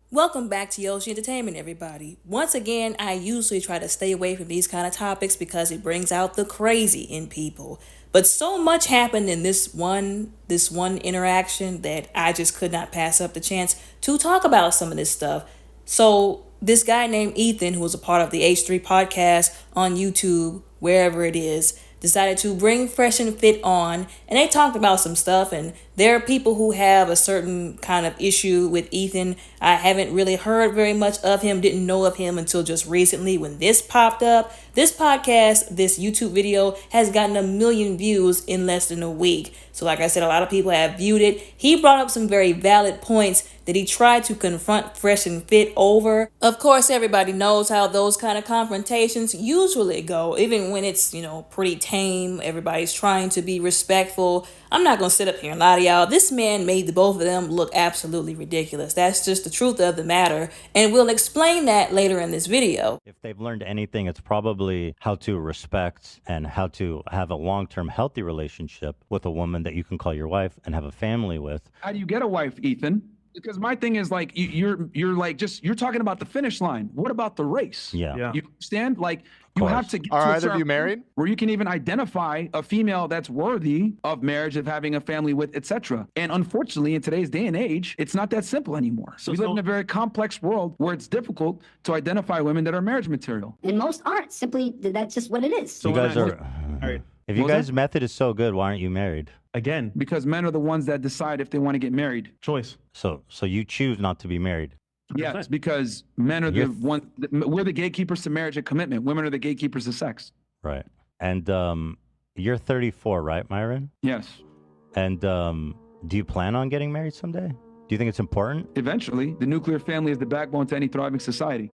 Welcome back to Yoshi Entertainment, everybody. Once again, I usually try to stay away from these kind of topics because it brings out the crazy in people. But so much happened in this one interaction that I just could not pass up the chance to talk about some of this stuff. So this guy named Ethan, who was a part of the H3 podcast on YouTube, wherever it is, decided to bring Fresh and Fit on, and they talked about some stuff. And there are people who have a certain kind of issue with Ethan. I haven't really heard very much of him, didn't know of him until just recently when this popped up. This podcast, this YouTube video has gotten 1 million views in less than a week. So like I said, a lot of people have viewed it. He brought up some very valid points that he tried to confront Fresh and Fit over. Of course, everybody knows how those kind of confrontations usually go, even when it's, pretty tame. Everybody's trying to be respectful. I'm not going to sit up here and lie to y'all. This man made the both of them look absolutely ridiculous. That's just the truth of the matter. And we'll explain that later in this video. If they've learned anything, it's probably how to respect and how to have a long-term healthy relationship with a woman that you can call your wife and have a family with. How do you get a wife, Ethan? Because my thing is like you're like you're talking about the finish line. What about the race? Yeah. You understand? Like you have to get Are to a either of certain you married? point where you can even identify a female that's worthy of marriage, of having a family with, etc. And unfortunately, in today's day and age, it's not that simple anymore. We live in a very complex world where it's difficult to identify women that are marriage material. And most aren't. Simply, that's just what it is. You guys are. All right. If you guys' method is so good, why aren't you married? Again, Because men are the ones that decide if they want to get married. choice. So you choose not to be married. Yes, because men are the You're- one. We're the gatekeepers to marriage and commitment. Women are the gatekeepers to sex. Right. And you're 34, right, Myron? Yes. And do you plan on getting married someday? Do you think it's important? Eventually, the nuclear family is the backbone to any thriving society.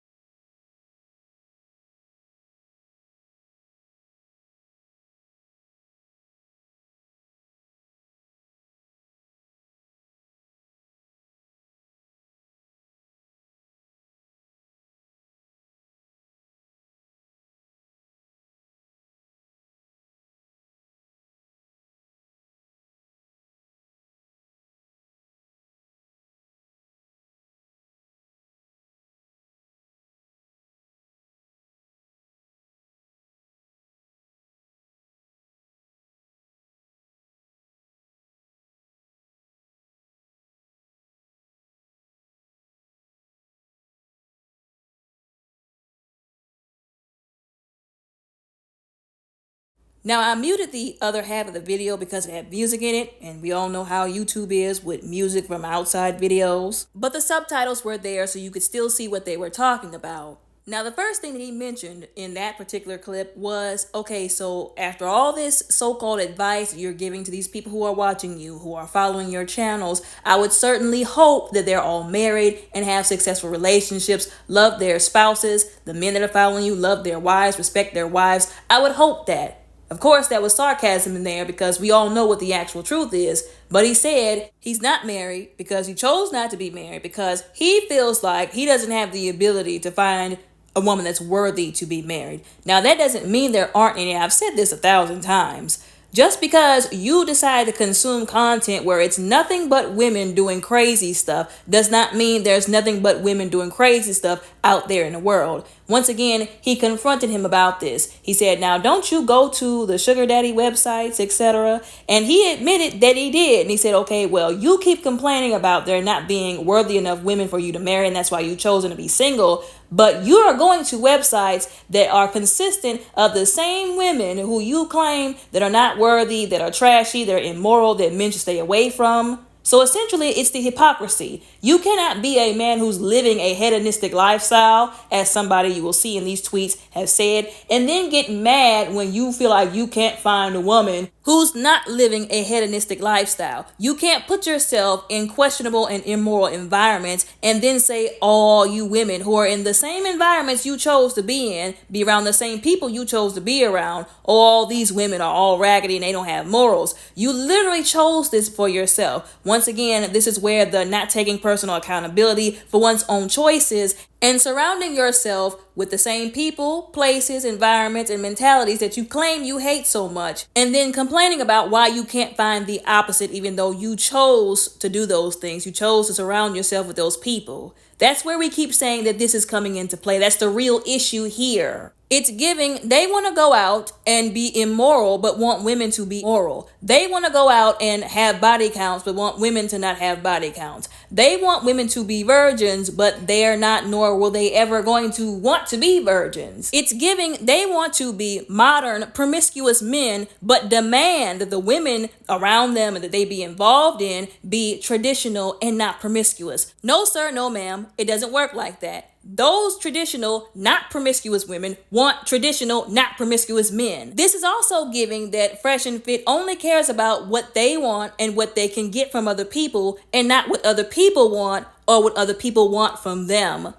Now, I muted the other half of the video because it had music in it, and we all know how YouTube is with music from outside videos. But the subtitles were there so you could still see what they were talking about. Now, the first thing that he mentioned in that particular clip was, okay, so after all this so-called advice you're giving to these people who are watching you, who are following your channels, I would certainly hope that they're all married and have successful relationships, love their spouses, the men that are following you love their wives, respect their wives. I would hope that. Of course, that was sarcasm in there because we all know what the actual truth is. But he said he's not married because he chose not to be married because he feels like he doesn't have the ability to find a woman that's worthy to be married. Now, that doesn't mean there aren't any. I've said this 1,000 times. Just because you decide to consume content where it's nothing but women doing crazy stuff does not mean there's nothing but women doing crazy stuff out there in the world. Once again, he confronted him about this. He said, now don't you go to the sugar daddy websites, etc. And he admitted that he did. And he said, okay, well, you keep complaining about there not being worthy enough women for you to marry, and that's why you've chosen to be single. But you are going to websites that are consistent of the same women who you claim that are not worthy, that are trashy, that are immoral, that men should stay away from. So essentially, it's the hypocrisy. You cannot be a man who's living a hedonistic lifestyle, as somebody you will see in these tweets have said, and then get mad when you feel like you can't find a woman who's not living a hedonistic lifestyle. You can't put yourself in questionable and immoral environments and then say all you women who are in the same environments you chose to be around the same people you chose to be around, all these women are all raggedy and they don't have morals. You literally chose this for yourself. Once Once again, this is where the not taking personal accountability for one's own choices and surrounding yourself with the same people, places, environments, and mentalities that you claim you hate so much, and then complaining about why you can't find the opposite even though you chose to do those things. You chose to surround yourself with those people. That's where we keep saying that this is coming into play. That's the real issue here. It's giving, they want to go out and be immoral, but want women to be moral. They want to go out and have body counts, but want women to not have body counts. They want women to be virgins, but they're not, nor will they ever going to want to be virgins. It's giving, they want to be modern, promiscuous men, but demand that the women around them and that they be involved in be traditional and not promiscuous. No, sir, no, ma'am. It doesn't work like that. Those traditional, not promiscuous women want traditional, not promiscuous men. This is also giving that Fresh and Fit only cares about what they want and what they can get from other people and not what other people want or what other people want from them.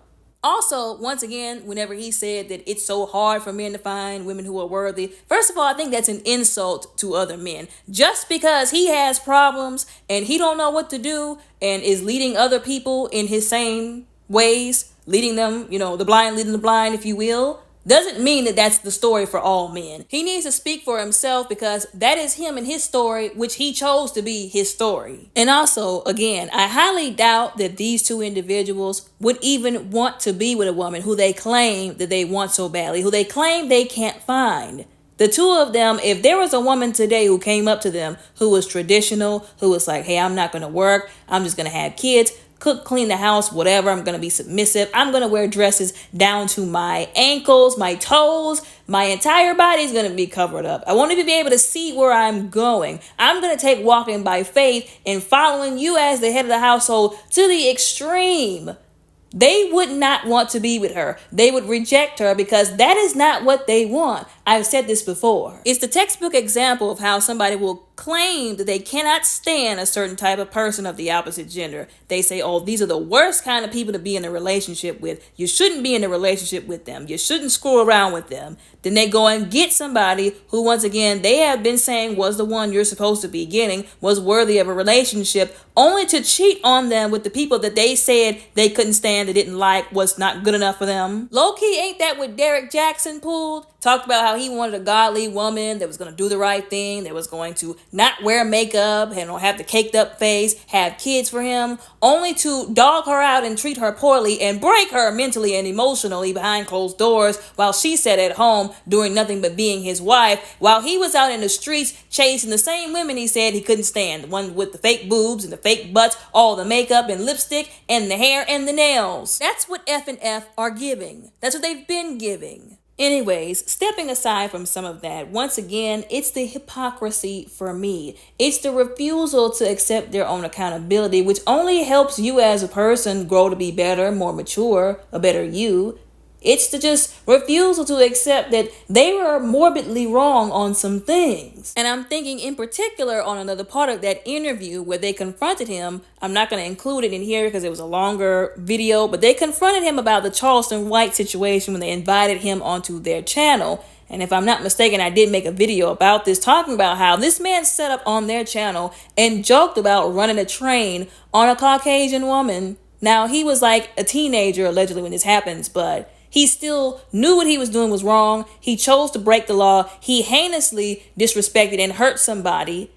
Also, once again, whenever he said that it's so hard for men to find women who are worthy, first of all, I think that's an insult to other men. Just because he has problems and he don't know what to do and is leading other people in his same ways, leading them, the blind leading the blind, if you will, doesn't mean that that's the story for all men. He needs to speak for himself because that is him and his story, which he chose to be his story. And also, again, I highly doubt that these two individuals would even want to be with a woman who they claim that they want so badly, who they claim they can't find. The two of them, if there was a woman today who came up to them who was traditional, who was like, hey, I'm not going to work, I'm just going to have kids, cook, clean the house, whatever. I'm going to be submissive. I'm going to wear dresses down to my ankles, my toes. My entire body is going to be covered up. I want to be able to see where I'm going. I'm going to take walking by faith and following you as the head of the household to the extreme. They would not want to be with her. They would reject her because that is not what they want. I've said this before. It's the textbook example of how somebody will claim that they cannot stand a certain type of person of the opposite gender. They say, oh, these are the worst kind of people to be in a relationship with. You shouldn't be in a relationship with them. You shouldn't screw around with them. Then they go and get somebody who, once again, they have been saying was the one you're supposed to be getting, was worthy of a relationship, only to cheat on them with the people that they said they couldn't stand, they didn't like, was not good enough for them. Low-key, ain't that what Derek Jackson pulled? Talked about how he wanted a godly woman that was going to do the right thing, that was going to not wear makeup and don't have the caked up face, have kids for him, only to dog her out and treat her poorly and break her mentally and emotionally behind closed doors while she sat at home doing nothing but being his wife, while he was out in the streets chasing the same women he said he couldn't stand, the one with the fake boobs and the fake butts, all the makeup and lipstick and the hair and the nails. That's what F and F are giving. That's what they've been giving. Anyways, stepping aside from some of that, once again, it's the hypocrisy for me. It's the refusal to accept their own accountability, which only helps you as a person grow to be better, more mature, a better you. It's the just refusal to accept that they were morbidly wrong on some things. And I'm thinking in particular on another part of that interview where they confronted him. I'm not going to include it in here because it was a longer video, but they confronted him about the Charleston White situation when they invited him onto their channel. And if I'm not mistaken, I did make a video about this, talking about how this man set up on their channel and joked about running a train on a Caucasian woman. Now, he was like a teenager allegedly when this happens, but he still knew what he was doing was wrong. He chose to break the law. He heinously disrespected and hurt somebody.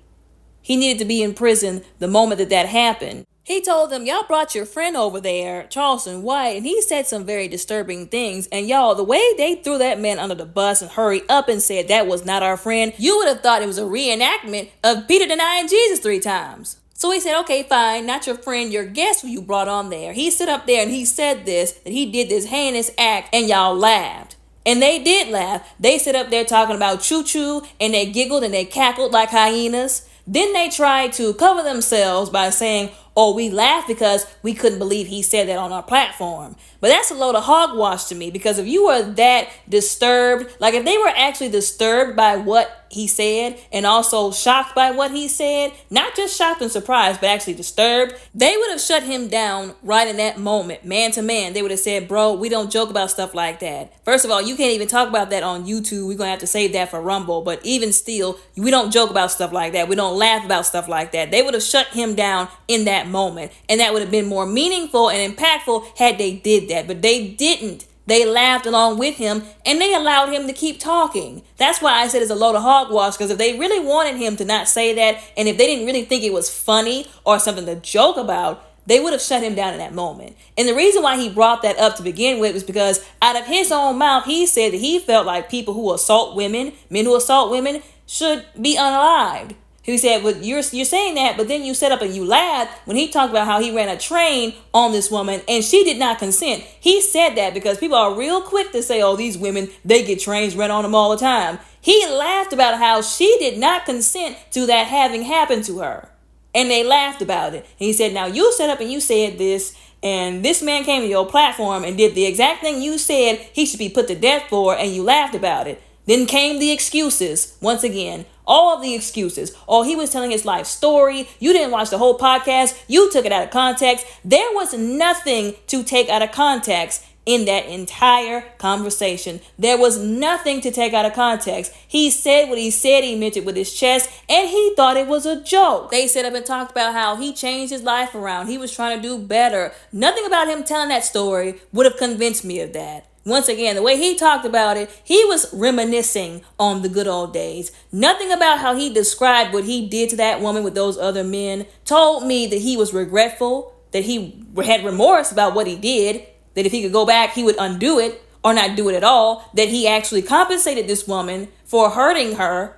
He needed to be in prison the moment that happened. He told them, y'all brought your friend over there, Charleston White, and he said some very disturbing things. And y'all, the way they threw that man under the bus and hurried up and said that was not our friend, you would have thought it was a reenactment of Peter denying Jesus 3 times. So he said, okay, fine, not your friend, your guest who you brought on there. He stood up there and he said this, that he did this heinous act, and y'all laughed. And they did laugh. They stood up there talking about choo-choo, and they giggled and they cackled like hyenas. Then they tried to cover themselves by saying, or we laughed because we couldn't believe he said that on our platform. But that's a load of hogwash to me, because if you were that disturbed, like if they were actually disturbed by what he said and also shocked by what he said, not just shocked and surprised, but actually disturbed, they would have shut him down right in that moment, man to man. They would have said, bro, we don't joke about stuff like that. First of all, you can't even talk about that on YouTube. We're going to have to save that for Rumble. But even still, we don't joke about stuff like that. We don't laugh about stuff like that. They would have shut him down in that moment. And that would have been more meaningful and impactful had they did that. But they didn't. They laughed along with him and they allowed him to keep talking. That's why I said it's a load of hogwash, because if they really wanted him to not say that, and if they didn't really think it was funny or something to joke about, they would have shut him down in that moment. And the reason why he brought that up to begin with was because out of his own mouth, he said that he felt like people who assault women, men who assault women, should be unalived. He said, well, you're saying that, but then you set up and you laughed when he talked about how he ran a train on this woman and she did not consent. He said that because people are real quick to say, oh, these women, they get trains run on them all the time. He laughed about how she did not consent to that having happened to her. And they laughed about it. And he said, now you set up and you said this, and this man came to your platform and did the exact thing you said he should be put to death for, and you laughed about it. Then came the excuses. Once again, all of the excuses. Oh, he was telling his life story. You didn't watch the whole podcast. You took it out of context. There was nothing to take out of context in that entire conversation. There was nothing to take out of context. He said what he said. He meant it with his chest, and he thought it was a joke. They set up and talked about how he changed his life around. He was trying to do better. Nothing about him telling that story would have convinced me of that. Once again, the way he talked about it, he was reminiscing on the good old days. Nothing about how he described what he did to that woman with those other men told me that he was regretful, that he had remorse about what he did, that if he could go back, he would undo it or not do it at all, that he actually compensated this woman for hurting her.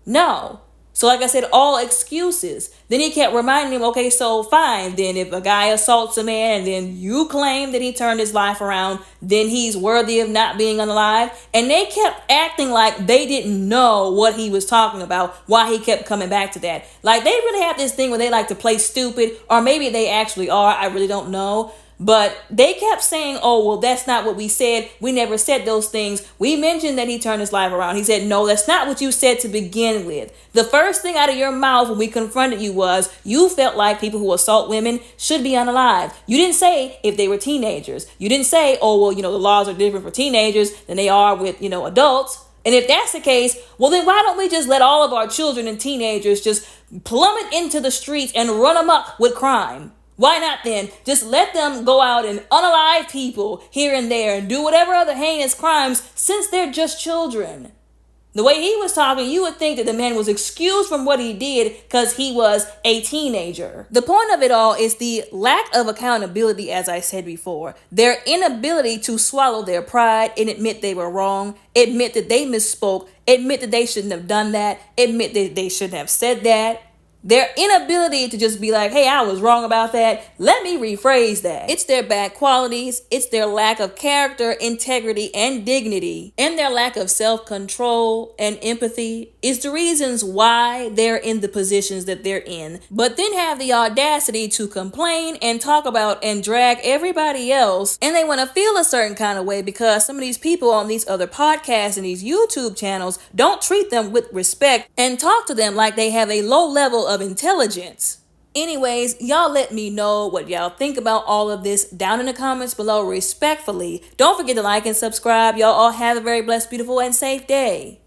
No. So like I said, all excuses. Then he kept reminding him, okay, so fine. Then if a guy assaults a man and then you claim that he turned his life around, then he's worthy of not being unalive. And they kept acting like they didn't know what he was talking about, why he kept coming back to that. Like they really have this thing where they like to play stupid, or maybe they actually are. I really don't know. But they kept saying, oh, well, that's not what we said. We never said those things. We mentioned that he turned his life around. He said, no, that's not what you said to begin with. The first thing out of your mouth when we confronted you was you felt like people who assault women should be unalive. You didn't say if they were teenagers. You didn't say, oh, well, the laws are different for teenagers than they are with, adults. And if that's the case, well, then why don't we just let all of our children and teenagers just plummet into the streets and run amok with crime? Why not then just let them go out and unalive people here and there and do whatever other heinous crimes, since they're just children? The way he was talking, you would think that the man was excused from what he did because he was a teenager. The point of it all is the lack of accountability, as I said before. Their inability to swallow their pride and admit they were wrong, admit that they misspoke, admit that they shouldn't have done that, admit that they shouldn't have said that. Their inability to just be like, hey, I was wrong about that. Let me rephrase that. It's their bad qualities. It's their lack of character, integrity, and dignity, and their lack of self-control and empathy is the reasons why they're in the positions that they're in. But then have the audacity to complain and talk about and drag everybody else. And they want to feel a certain kind of way because some of these people on these other podcasts and these YouTube channels don't treat them with respect and talk to them like they have a low level of intelligence. Anyways, y'all let me know what y'all think about all of this down in the comments below respectfully. Don't forget to like and subscribe. Y'all all have a very blessed, beautiful, and safe day.